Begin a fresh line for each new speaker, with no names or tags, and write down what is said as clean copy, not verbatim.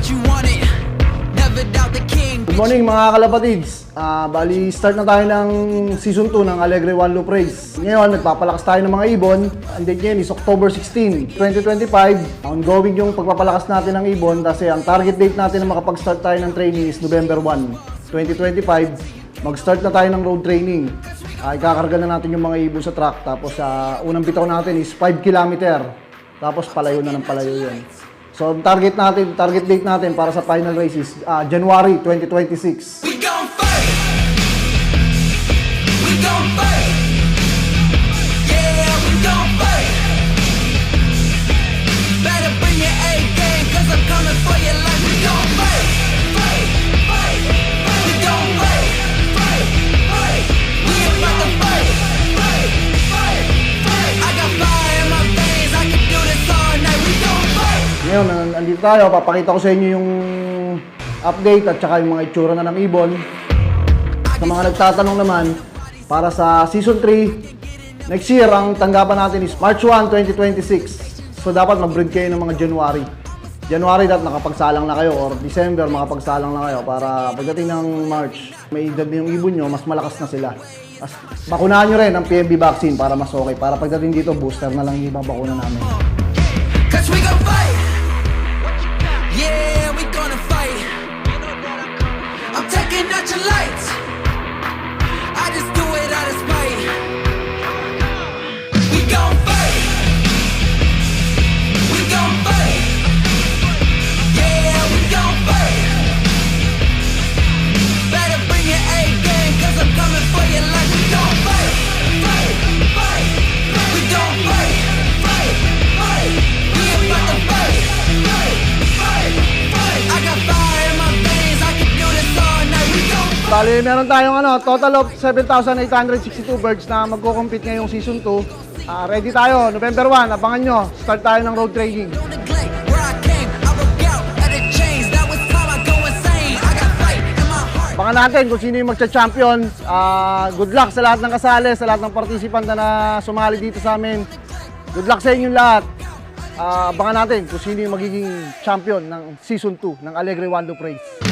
that you want it. Never doubt the king.
Good morning mga kalapatids. Bali, start na tayo ng Season 2 ng Alegre One Loop Race. Ngayon, nagpapalakas tayo ng mga ibon. Ang date ngayon is October 16, 2025. Ongoing yung pagpapalakas natin ng ibon kasi ang target date natin na makapag-start tayo ng training is November 1, 2025. Mag-start na tayo ng road training. Ikakarga na natin yung mga ibon sa truck. Tapos unang bitaw natin is 5 km. Tapos palayo na ng palayo yun. So, target date natin para sa final race is January 2026.
We gon' fight. We gon' fight. Yeah, we gon' fight. Better bring your A game, cause I'm coming for your life. We gon' fight. Fight, fight, fight. We gon' fight. Fight, fight. We about to fight. Fight, fight, fight. I got fire in my veins, I can do this all night. We gon' fight.
Ngayon, andito tayo. Papakita ko sa inyo yung update at saka yung mga itsura na ng ibon. Sa mga nagtatanong naman, para sa Season 3, next year, ang tanggapan natin is March 1, 2026. So, dapat mag-breed kayo ng mga January. January that nakapagsalang na kayo or December makapagsalang na kayo para pagdating ng March, may edad na yung ibon nyo, mas malakas na sila. Bakunahan nyo rin ang PMB vaccine para mas okay. Para pagdating dito, booster na lang yung ibang bakuna namin.
Cause we gon' fight. Yeah, we gonna fight. I'm taking out your lights. I just do it out of spite. We gon' fight. We gon' fight. Yeah, we gon' fight. Better bring your A game, cause I'm coming for your life. We gon' fight. Fight, fight. We gon' fight. Fight, fight. We about to fight. Fight, fight, fight. I got fire in my veins, I can do this all night. We gon' fight.
Bali, meron tayong total of 7,862 birds na magko-compete ngayong Season 2. Ready tayo, November 1, abangan nyo. Start tayo ng road training.
On the glade, where I came, I broke out at the chains. That was time I go insane. I got fight in my heart.
Abangan natin kung sino yung magcha-champion. Good luck sa lahat ng kasali, sa lahat ng participant na sumali dito sa amin. Good luck sa inyong lahat. Abangan natin kung sino yung magiging champion ng Season 2 ng Alegre One Loop Race.